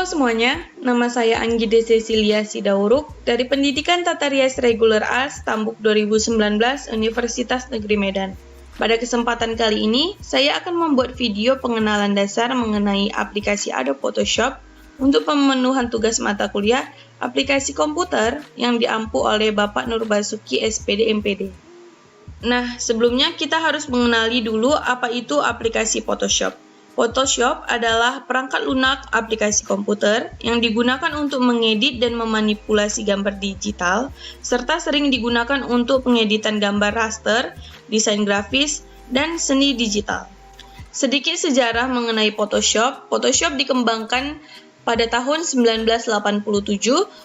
Halo semuanya, nama saya Anggide Cecilia Sidauruk dari Pendidikan Tata Rias Regular Arts Tambuk 2019 Universitas Negeri Medan. Pada kesempatan kali ini, saya akan membuat video pengenalan dasar mengenai aplikasi Adobe Photoshop untuk pemenuhan tugas mata kuliah aplikasi komputer yang diampu oleh Bapak Nurbasuki SPD MPD. Nah, sebelumnya kita harus mengenali dulu apa itu aplikasi Photoshop. Photoshop adalah perangkat lunak aplikasi komputer yang digunakan untuk mengedit dan memanipulasi gambar digital, serta sering digunakan untuk pengeditan gambar raster, desain grafis, dan seni digital. Sedikit sejarah mengenai Photoshop. Photoshop dikembangkan pada tahun 1987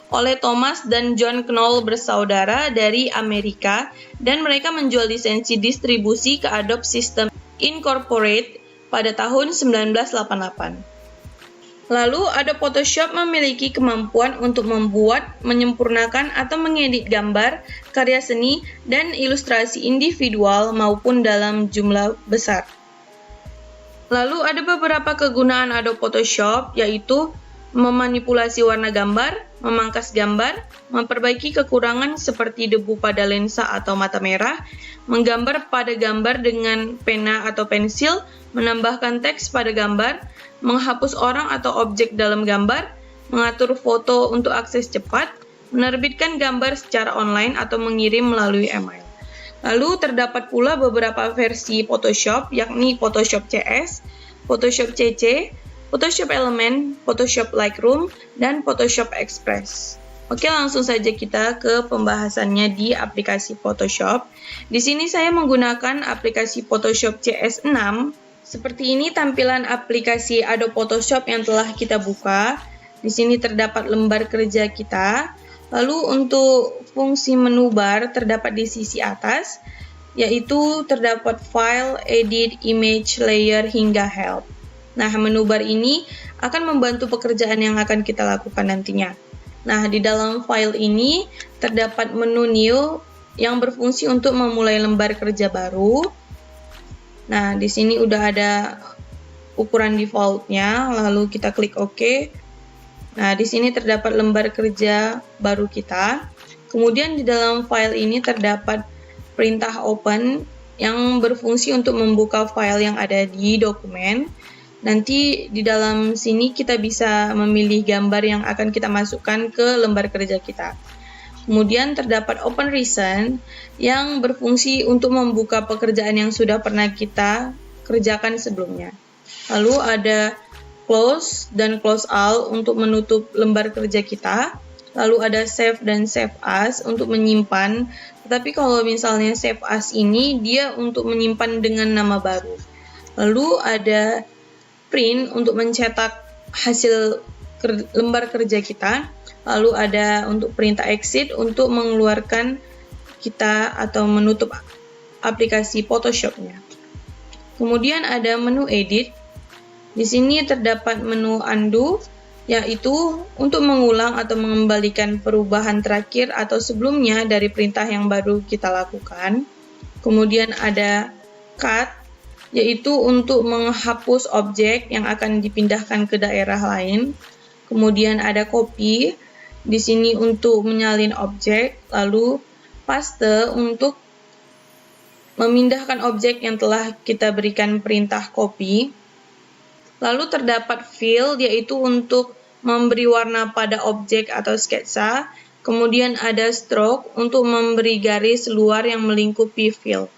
oleh Thomas dan John Knoll bersaudara dari Amerika, dan mereka menjual lisensi distribusi ke Adobe System Incorporated pada tahun 1988. Lalu, Adobe Photoshop memiliki kemampuan untuk membuat, menyempurnakan, atau mengedit gambar, karya seni, dan ilustrasi individual maupun dalam jumlah besar. Lalu, ada beberapa kegunaan Adobe Photoshop, yaitu memanipulasi warna gambar, memangkas gambar, memperbaiki kekurangan seperti debu pada lensa atau mata merah, menggambar pada gambar dengan pena atau pensil, menambahkan teks pada gambar, menghapus orang atau objek dalam gambar, mengatur foto untuk akses cepat, menerbitkan gambar secara online atau mengirim melalui email. Lalu terdapat pula beberapa versi Photoshop, yakni Photoshop CS, Photoshop CC, Photoshop Element, Photoshop Lightroom, dan Photoshop Express. Oke, langsung saja kita ke pembahasannya di aplikasi Photoshop. Di sini saya menggunakan aplikasi Photoshop CS6. Seperti ini tampilan aplikasi Adobe Photoshop yang telah kita buka. Di sini terdapat lembar kerja kita. Lalu untuk fungsi menu bar terdapat di sisi atas, yaitu terdapat File, Edit, Image, Layer, hingga Help. Nah, menu bar ini akan membantu pekerjaan yang akan kita lakukan nantinya. Nah, di dalam file ini terdapat menu New yang berfungsi untuk memulai lembar kerja baru. Nah, di sini udah ada ukuran default-nya, lalu kita klik OK. Nah, di sini terdapat lembar kerja baru kita. Kemudian di dalam file ini terdapat perintah Open yang berfungsi untuk membuka file yang ada di dokumen. Nanti di dalam sini kita bisa memilih gambar yang akan kita masukkan ke lembar kerja kita. Kemudian terdapat Open Recent yang berfungsi untuk membuka pekerjaan yang sudah pernah kita kerjakan sebelumnya. Lalu ada Close dan Close All untuk menutup lembar kerja kita. Lalu ada Save dan Save As untuk menyimpan. Tetapi kalau misalnya Save As ini dia untuk menyimpan dengan nama baru. Lalu ada Print untuk mencetak hasil lembar kerja kita. Lalu ada untuk perintah Exit untuk mengeluarkan kita atau menutup aplikasi Photoshop-nya. Kemudian ada menu Edit. Di sini terdapat menu Undo, yaitu untuk mengulang atau mengembalikan perubahan terakhir atau sebelumnya dari perintah yang baru kita lakukan. Kemudian ada Cut, yaitu untuk menghapus objek yang akan dipindahkan ke daerah lain. Kemudian ada Copy, di sini untuk menyalin objek. Lalu Paste untuk memindahkan objek yang telah kita berikan perintah copy. Lalu terdapat Fill, yaitu untuk memberi warna pada objek atau sketsa. Kemudian ada Stroke untuk memberi garis luar yang melingkupi fill.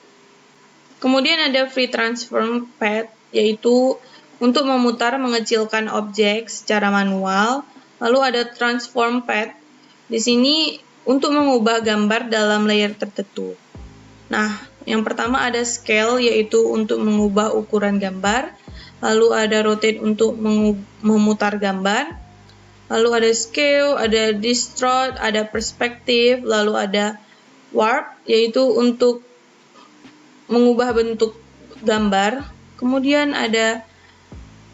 Kemudian ada Free Transform Path, yaitu untuk memutar mengecilkan objek secara manual. Lalu ada Transform Path, di sini untuk mengubah gambar dalam layer tertentu. Nah, yang pertama ada Scale, yaitu untuk mengubah ukuran gambar. Lalu ada Rotate untuk memutar gambar. Lalu ada Scale, ada Distort, ada Perspective. Lalu ada Warp, yaitu untuk mengubah bentuk gambar. Kemudian ada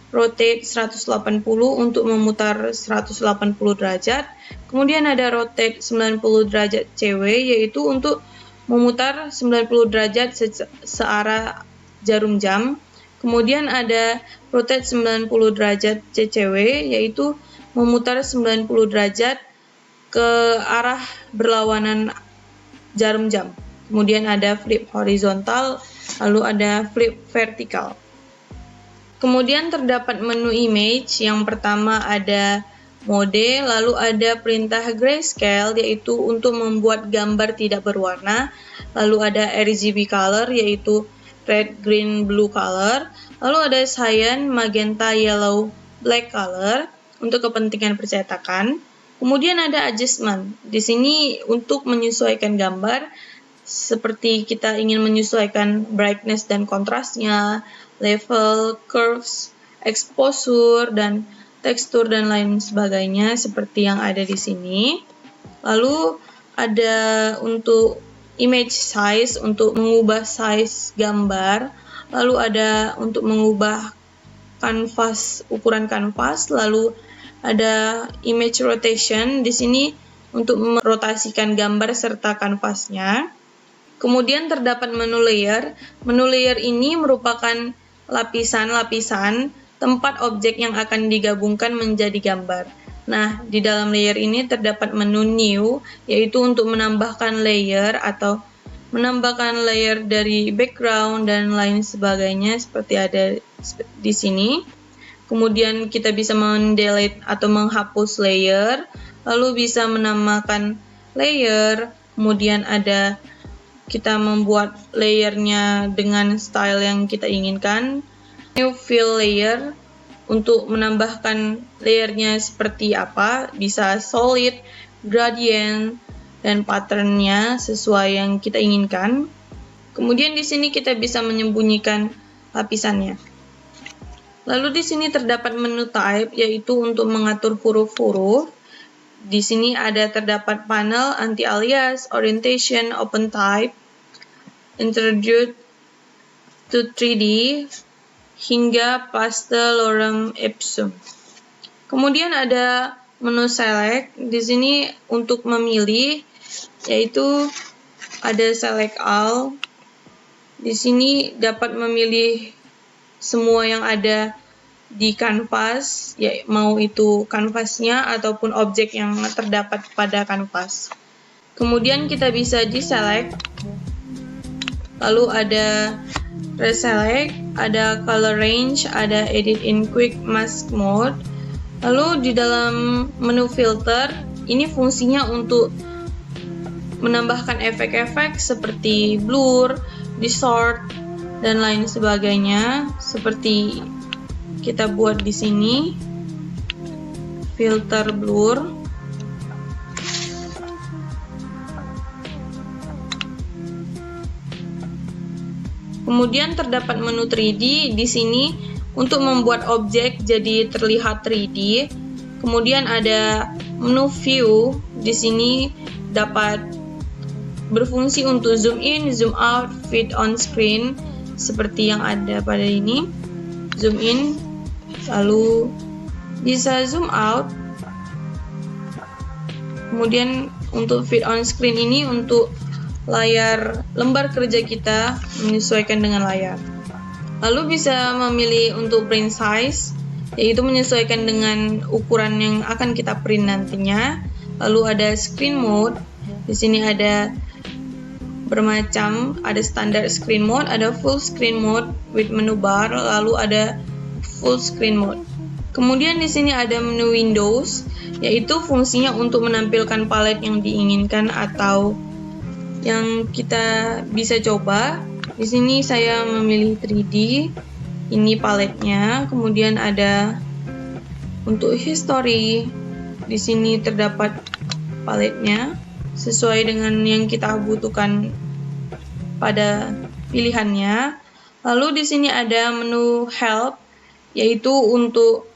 Rotate 180 untuk memutar 180 derajat. Kemudian ada Rotate 90 derajat CW, yaitu untuk memutar 90 derajat searah jarum jam. Kemudian ada Rotate 90 derajat CCW, yaitu memutar 90 derajat ke arah berlawanan jarum jam. Kemudian ada flip horizontal, lalu ada flip vertikal. Kemudian terdapat menu image. Yang pertama ada mode, lalu ada perintah grayscale, yaitu untuk membuat gambar tidak berwarna. Lalu ada RGB color, yaitu red, green, blue color. Lalu ada cyan, magenta, yellow, black color untuk kepentingan percetakan. Kemudian ada adjustment. Di sini untuk menyesuaikan gambar, seperti kita ingin menyesuaikan brightness dan kontrasnya, level, curves, exposure, dan tekstur dan lain sebagainya seperti yang ada di sini. Lalu ada untuk image size, untuk mengubah size gambar. Lalu ada untuk mengubah kanvas, ukuran kanvas. Lalu ada image rotation di sini untuk merotasikan gambar serta kanvasnya. Kemudian terdapat menu layer. Menu layer ini merupakan lapisan-lapisan tempat objek yang akan digabungkan menjadi gambar. Nah, di dalam layer ini terdapat menu new, yaitu untuk menambahkan layer atau menambahkan layer dari background dan lain sebagainya seperti ada di sini. Kemudian kita bisa mendelete atau menghapus layer, lalu bisa menambahkan layer, kemudian ada kita membuat layernya dengan style yang kita inginkan. New fill layer untuk menambahkan layernya seperti apa, bisa solid, gradient, dan patternnya sesuai yang kita inginkan. Kemudian di sini kita bisa menyembunyikan lapisannya. Lalu di sini terdapat menu type, yaitu untuk mengatur huruf-huruf. Di sini terdapat panel anti-alias, orientation, open type, introduce to 3D, hingga pastel lorem ipsum. Kemudian ada menu select. Di sini untuk memilih, yaitu ada select all. Di sini dapat memilih semua yang ada di kanvas, ya mau itu kanvasnya ataupun objek yang terdapat pada kanvas. Kemudian kita bisa deselect. Lalu ada reselect, ada color range, ada edit in quick mask mode. Lalu di dalam menu filter, ini fungsinya untuk menambahkan efek-efek seperti blur, distort, dan lain sebagainya, seperti kita buat di sini, filter blur. Kemudian terdapat menu 3D di sini untuk membuat objek jadi terlihat 3D. Kemudian ada menu view di sini dapat berfungsi untuk zoom in, zoom out, fit on screen seperti yang ada pada ini. Zoom in, lalu bisa zoom out. Kemudian untuk fit on screen ini untuk layar lembar kerja kita menyesuaikan dengan layar. Lalu bisa memilih untuk print size, yaitu menyesuaikan dengan ukuran yang akan kita print nantinya. Lalu ada screen mode. Di sini ada bermacam, ada standard screen mode, ada full screen mode with menu bar, lalu ada full screen mode. Kemudian di sini ada menu Windows, yaitu fungsinya untuk menampilkan palet yang diinginkan atau yang kita bisa coba. Di sini saya memilih 3D. Ini paletnya. Kemudian ada untuk history. Di sini terdapat paletnya sesuai dengan yang kita butuhkan pada pilihannya. Lalu di sini ada menu help, yaitu untuk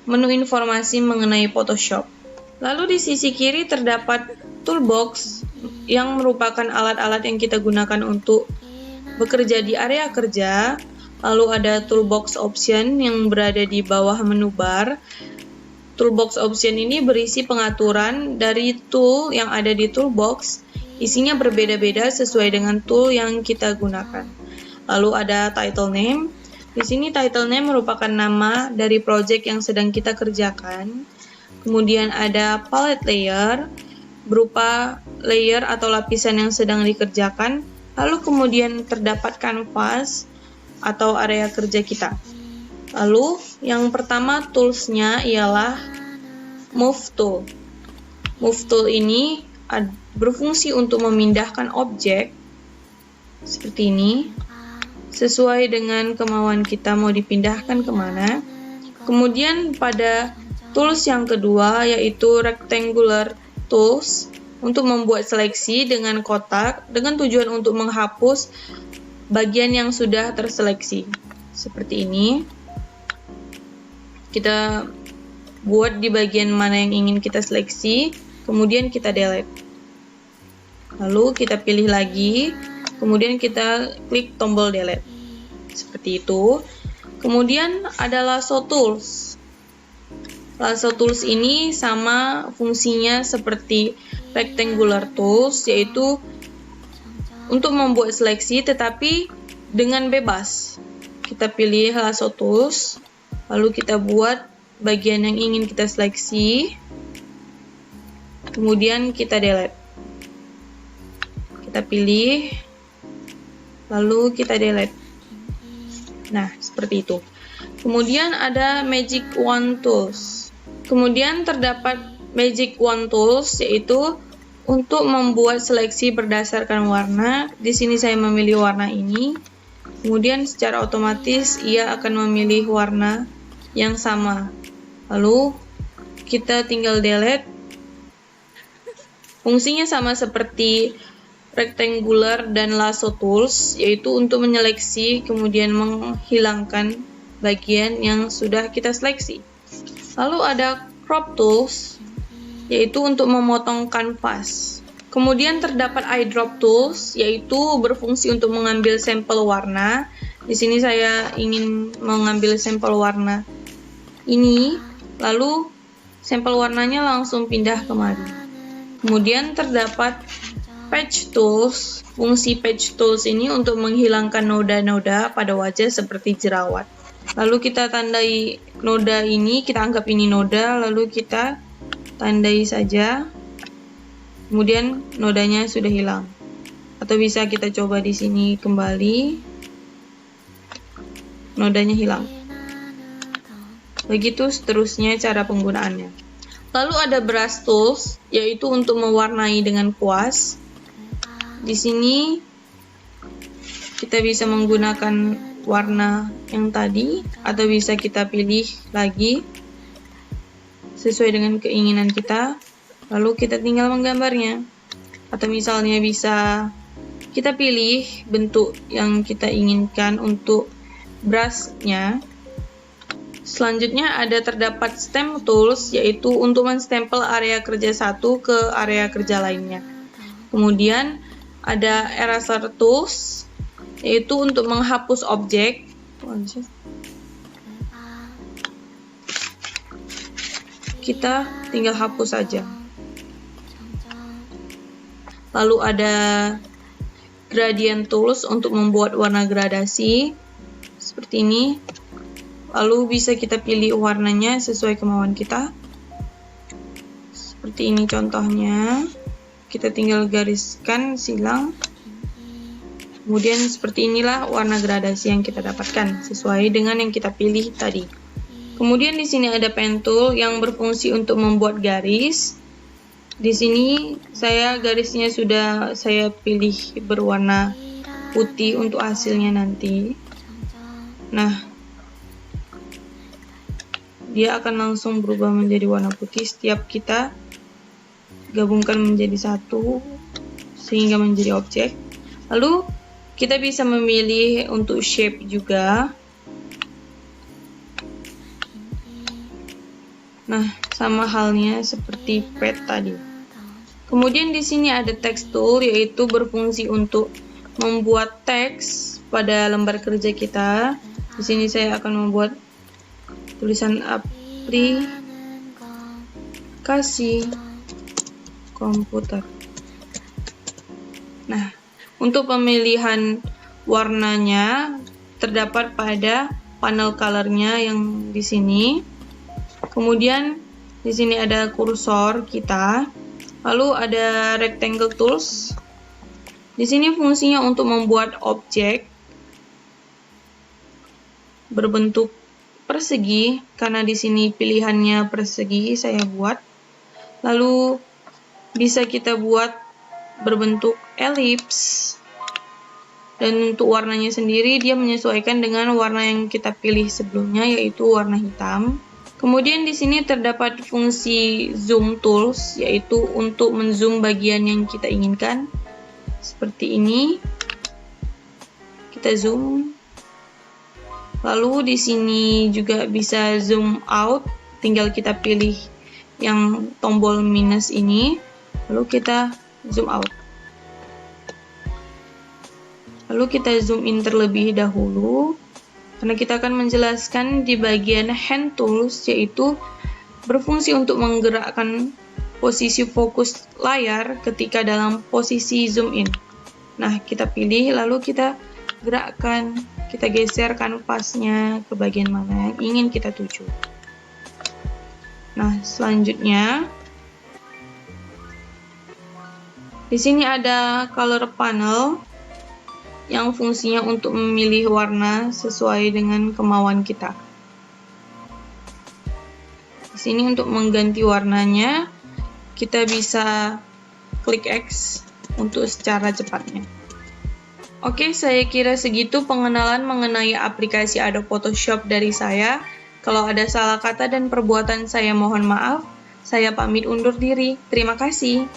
menu informasi mengenai Photoshop. Lalu di sisi kiri terdapat toolbox yang merupakan alat-alat yang kita gunakan untuk bekerja di area kerja. Lalu ada toolbox option yang berada di bawah menu bar. Toolbox option ini berisi pengaturan dari tool yang ada di toolbox. Isinya berbeda-beda sesuai dengan tool yang kita gunakan. Lalu ada title name. Di sini title name merupakan nama dari project yang sedang kita kerjakan. Kemudian ada palette layer, berupa layer atau lapisan yang sedang dikerjakan. Lalu kemudian terdapat canvas atau area kerja kita. Lalu yang pertama toolsnya ialah Move Tool. Move Tool ini berfungsi untuk memindahkan objek seperti ini, sesuai dengan kemauan kita mau dipindahkan kemana. Kemudian pada tools yang kedua yaitu Rectangular Tools, untuk membuat seleksi dengan kotak dengan tujuan untuk menghapus bagian yang sudah terseleksi. Seperti ini. Kita buat di bagian mana yang ingin kita seleksi, kemudian kita delete. Lalu kita pilih lagi, kemudian kita klik tombol delete. Seperti itu. Kemudian ada Lasso Tools. Lasso Tools ini sama fungsinya seperti Rectangular Tools, yaitu untuk membuat seleksi tetapi dengan bebas. Kita pilih Lasso Tools, lalu kita buat bagian yang ingin kita seleksi, kemudian kita delete. Kita pilih, lalu kita delete. Nah, seperti itu. Kemudian ada Magic Wand Tools. Kemudian terdapat Magic Wand Tools, yaitu untuk membuat seleksi berdasarkan warna. Di sini saya memilih warna ini. Kemudian secara otomatis ia akan memilih warna yang sama. Lalu kita tinggal delete. Fungsinya sama seperti Rectangular dan Lasso Tools, yaitu untuk menyeleksi kemudian menghilangkan bagian yang sudah kita seleksi. Lalu ada Crop Tools, yaitu untuk memotong kanvas. Kemudian terdapat Eyedrop Tools, yaitu berfungsi untuk mengambil sampel warna. Di sini saya ingin mengambil sampel warna ini, lalu sampel warnanya langsung pindah kemari. Kemudian terdapat Patch Tools. Fungsi Patch Tools ini untuk menghilangkan noda-noda pada wajah seperti jerawat. Lalu kita tandai noda ini, kita anggap ini noda, lalu kita tandai saja. Kemudian nodanya sudah hilang. Atau bisa kita coba di sini kembali. Nodanya hilang. Begitu seterusnya cara penggunaannya. Lalu ada Brush Tools, yaitu untuk mewarnai dengan kuas. Di sini kita bisa menggunakan warna yang tadi, atau bisa kita pilih lagi sesuai dengan keinginan kita, lalu kita tinggal menggambarnya. Atau misalnya bisa kita pilih bentuk yang kita inginkan untuk brushnya. Selanjutnya terdapat Stamp Tools, yaitu untuk menstempel area kerja satu ke area kerja lainnya. Kemudian ada Eraser Tools, yaitu untuk menghapus objek. Kita tinggal hapus saja. Lalu ada Gradient Tools untuk membuat warna gradasi seperti ini. Lalu bisa kita pilih warnanya sesuai kemauan kita. Seperti ini contohnya. Kita tinggal gariskan silang. Kemudian seperti inilah warna gradasi yang kita dapatkan sesuai dengan yang kita pilih tadi. Kemudian di sini ada Pen Tool yang berfungsi untuk membuat garis. Di sini garisnya sudah saya pilih berwarna putih untuk hasilnya nanti. Nah, dia akan langsung berubah menjadi warna putih setiap kita gabungkan menjadi satu sehingga menjadi objek. Lalu kita bisa memilih untuk shape juga. Nah, sama halnya seperti pad tadi. Kemudian di sini ada Text Tool, yaitu berfungsi untuk membuat teks pada lembar kerja kita. Di sini saya akan membuat tulisan aplikasi komputer. Nah, untuk pemilihan warnanya terdapat pada panel color-nya yang di sini. Kemudian Di sini ada kursor kita. Lalu ada rectangle tools. Di sini fungsinya untuk membuat objek berbentuk persegi, karena di sini pilihannya persegi, saya buat. Lalu bisa kita buat berbentuk elips. Dan untuk warnanya sendiri, dia menyesuaikan dengan warna yang kita pilih sebelumnya, yaitu warna hitam. Kemudian di sini terdapat fungsi zoom tools, yaitu untuk menzoom bagian yang kita inginkan. Seperti ini. Kita zoom. Lalu di sini juga bisa zoom out, tinggal kita pilih yang tombol minus ini, lalu kita zoom out. Lalu kita zoom in terlebih dahulu, karena kita akan menjelaskan di bagian hand tools, yaitu berfungsi untuk menggerakkan posisi fokus layar ketika dalam posisi zoom in. Nah, kita pilih, lalu kita gerakkan, kita geser kanvasnya ke bagian mana yang ingin kita tuju. Nah, selanjutnya di sini ada color panel yang fungsinya untuk memilih warna sesuai dengan kemauan kita. Di sini untuk mengganti warnanya, kita bisa klik X untuk secara cepatnya. Oke, saya kira segitu pengenalan mengenai aplikasi Adobe Photoshop dari saya. Kalau ada salah kata dan perbuatan saya mohon maaf. Saya pamit undur diri. Terima kasih.